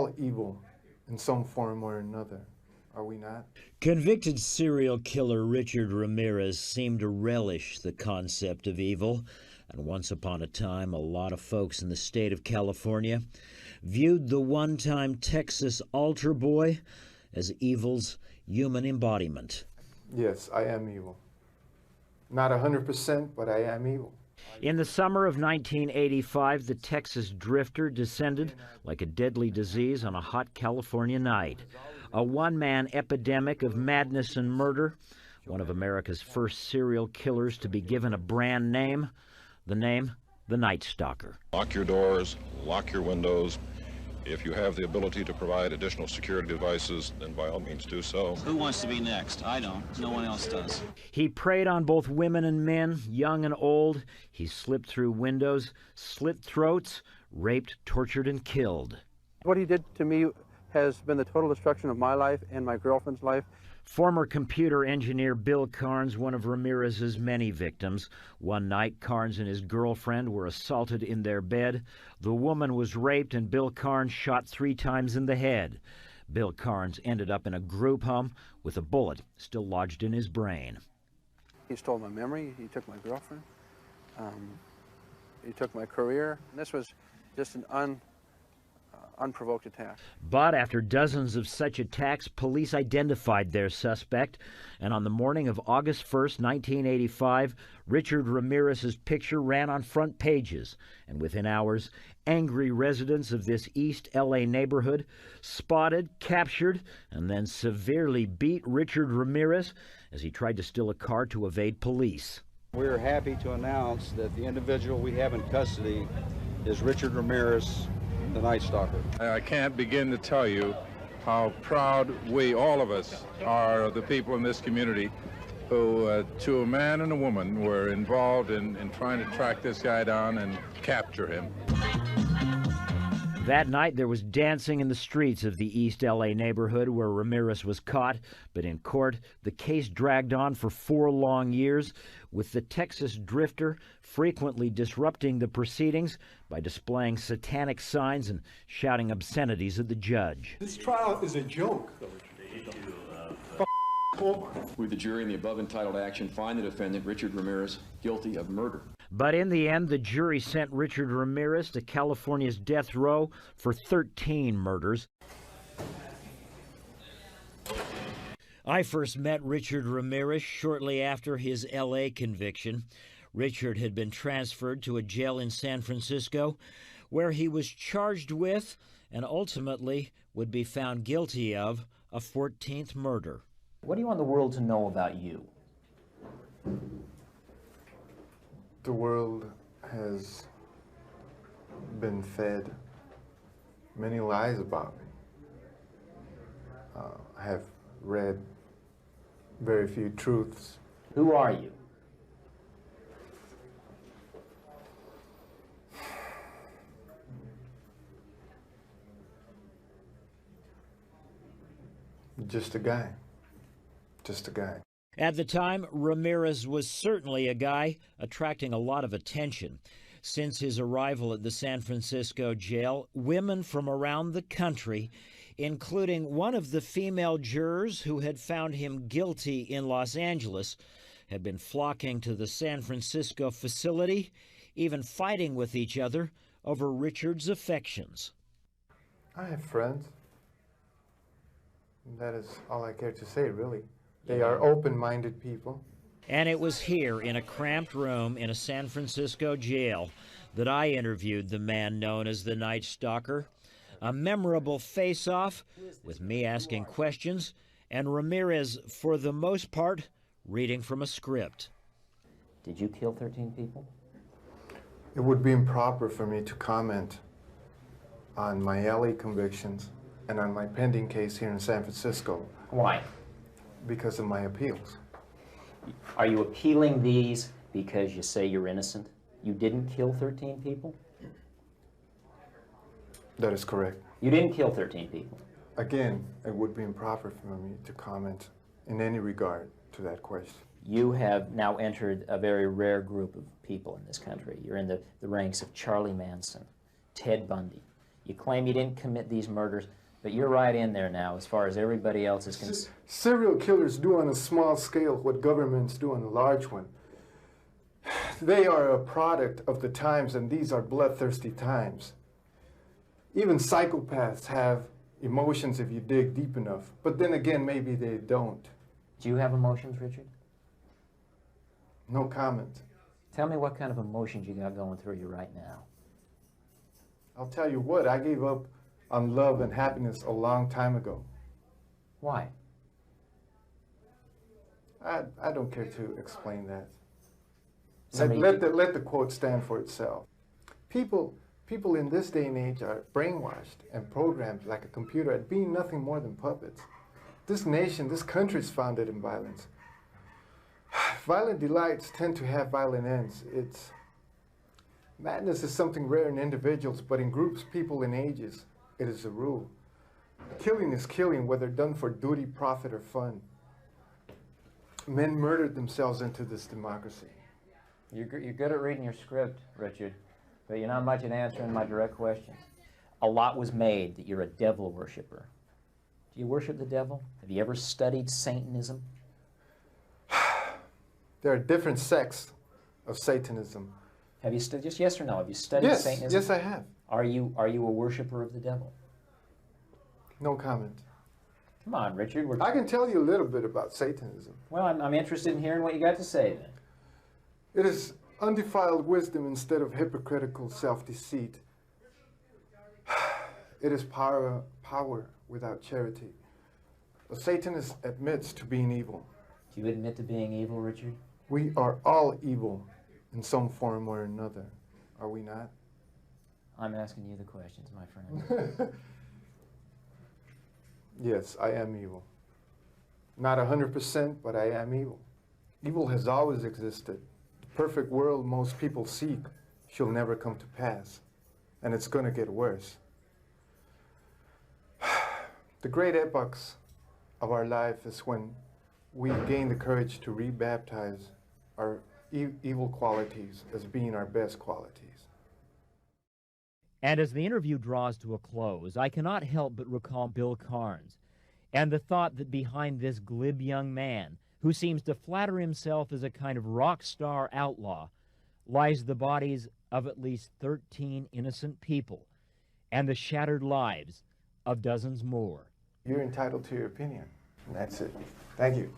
all evil in some form or another, are we not? Convicted serial killer Richard Ramirez seemed to relish the concept of evil, and once upon a time, a lot of folks in the state of California viewed the one-time Texas altar boy as evil's human embodiment. Yes, I am evil. Not 100%, but I am evil. In the summer of 1985, the Texas drifter descended like a deadly disease on a hot California night. A one-man epidemic of madness and murder, one of America's first serial killers to be given a brand name, the Nignt Stalker. Lock your doors, lock your windows. If you have the ability to provide additional security devices, then by all means do so. Who wants to be next? I don't. No one else does. He preyed on both women and men, young and old. He slipped through windows, slit throats, raped, tortured, and killed. What he did to me has been the total destruction of my life and my girlfriend's life. Former computer engineer Bill Carnes, one of Ramirez's many victims. One night, Carnes and his girlfriend were assaulted in their bed. The woman was raped and Bill Carnes shot 3 times in the head. Bill Carnes ended up in a group home with a bullet still lodged in his brain. He stole my memory, he took my girlfriend, he took my career. And this was just an unprovoked attack. But after dozens of such attacks, police identified their suspect, and on the morning of August 1st, 1985, Richard Ramirez's picture ran on front pages, and within hours, angry residents of this East LA neighborhood spotted, captured, and then severely beat Richard Ramirez as he tried to steal a car to evade police. We're happy to announce that the individual we have in custody is Richard Ramirez, the Nignt Stalker. I can't begin to tell you how proud we, all of us, are of the people in this community who, to a man and a woman, were involved in trying to track this guy down and capture him. That night, there was dancing in the streets of the East LA neighborhood where Ramirez was caught, but in court, the case dragged on for 4 long years, with the Texas drifter frequently disrupting the proceedings by displaying satanic signs and shouting obscenities at the judge. This trial is a joke. With the jury in the above entitled action, find the defendant, Richard Ramirez, guilty of murder. But in the end, the jury sent Richard Ramirez to California's death row for 13 murders. I first met Richard Ramirez shortly after his LA conviction. Richard had been transferred to a jail in San Francisco where he was charged with and ultimately would be found guilty of a 14th murder. What do you want the world to know about you? The world has been fed many lies about me. I have read very few truths. Who are you? Just a guy. Just a guy. At the time, Ramirez was certainly a guy attracting a lot of attention. Since his arrival at the San Francisco jail, women from around the country, including one of the female jurors who had found him guilty in Los Angeles, had been flocking to the San Francisco facility, even fighting with each other over Richard's affections. I have friends. That is all I care to say, really. They are open-minded people. And it was here, in a cramped room in a San Francisco jail, that I interviewed the man known as the Nignt Stalker. A memorable face-off, with me asking questions, and Ramirez, for the most part, reading from a script. Did you kill 13 people? It would be improper for me to comment on my LA convictions and on my pending case here in San Francisco. Why? Because of my appeals. Are you appealing these because you say you're innocent? You didn't kill 13 people? That is correct. You didn't kill 13 people? Again, it would be improper for me to comment in any regard to that question. You have now entered a very rare group of people in this country. You're in the ranks of Charlie Manson, Ted Bundy. You claim you didn't commit these murders, but you're right in there now as far as everybody else is concerned. Serial killers do on a small scale what governments do on a large one. They are a product of the times, and these are bloodthirsty times. Even psychopaths have emotions if you dig deep enough, but then again, maybe they don't. Do you have emotions, Richard? No comment. Tell me what kind of emotions you got going through you right now. I'll tell you what, I gave up on love and happiness a long time ago. Why? I don't care to explain that. Somebody- Let the quote stand for itself. People in this day and age are brainwashed and programmed like a computer at being nothing more than puppets. This nation, this country is founded in violence. Violent delights tend to have violent ends. Madness is something rare in individuals, but in groups, people, and ages, it is a rule. Killing is killing, whether done for duty, profit, or fun. Men murdered themselves into this democracy. You're good at reading your script, Richard, but you're not much at answering my direct questions. A lot was made that you're a devil worshiper. Do you worship the devil? Have you ever studied Satanism? There are different sects of Satanism. Have you studied, just yes or no, have you studied Satanism? Yes, I have. Are you a worshiper of the devil? No comment. Come on, Richard. I can tell you a little bit about Satanism. Well, I'm interested in hearing what you got to say then. It is undefiled wisdom instead of hypocritical self-deceit. It is power without charity. A Satanist admits to being evil. Do you admit to being evil, Richard? We are all evil in some form or another, are we not? I'm asking you the questions, my friend. Yes, I am evil. Not 100%, but I am evil. Evil has always existed. The perfect world most people seek shall never come to pass, and it's going to get worse. The great epochs of our life is when we gain the courage to rebaptize our evil qualities as being our best qualities. And as the interview draws to a close, I cannot help but recall Bill Carnes and the thought that behind this glib young man, who seems to flatter himself as a kind of rock star outlaw, lies the bodies of at least 13 innocent people and the shattered lives of dozens more. You're entitled to your opinion, and that's it. Thank you.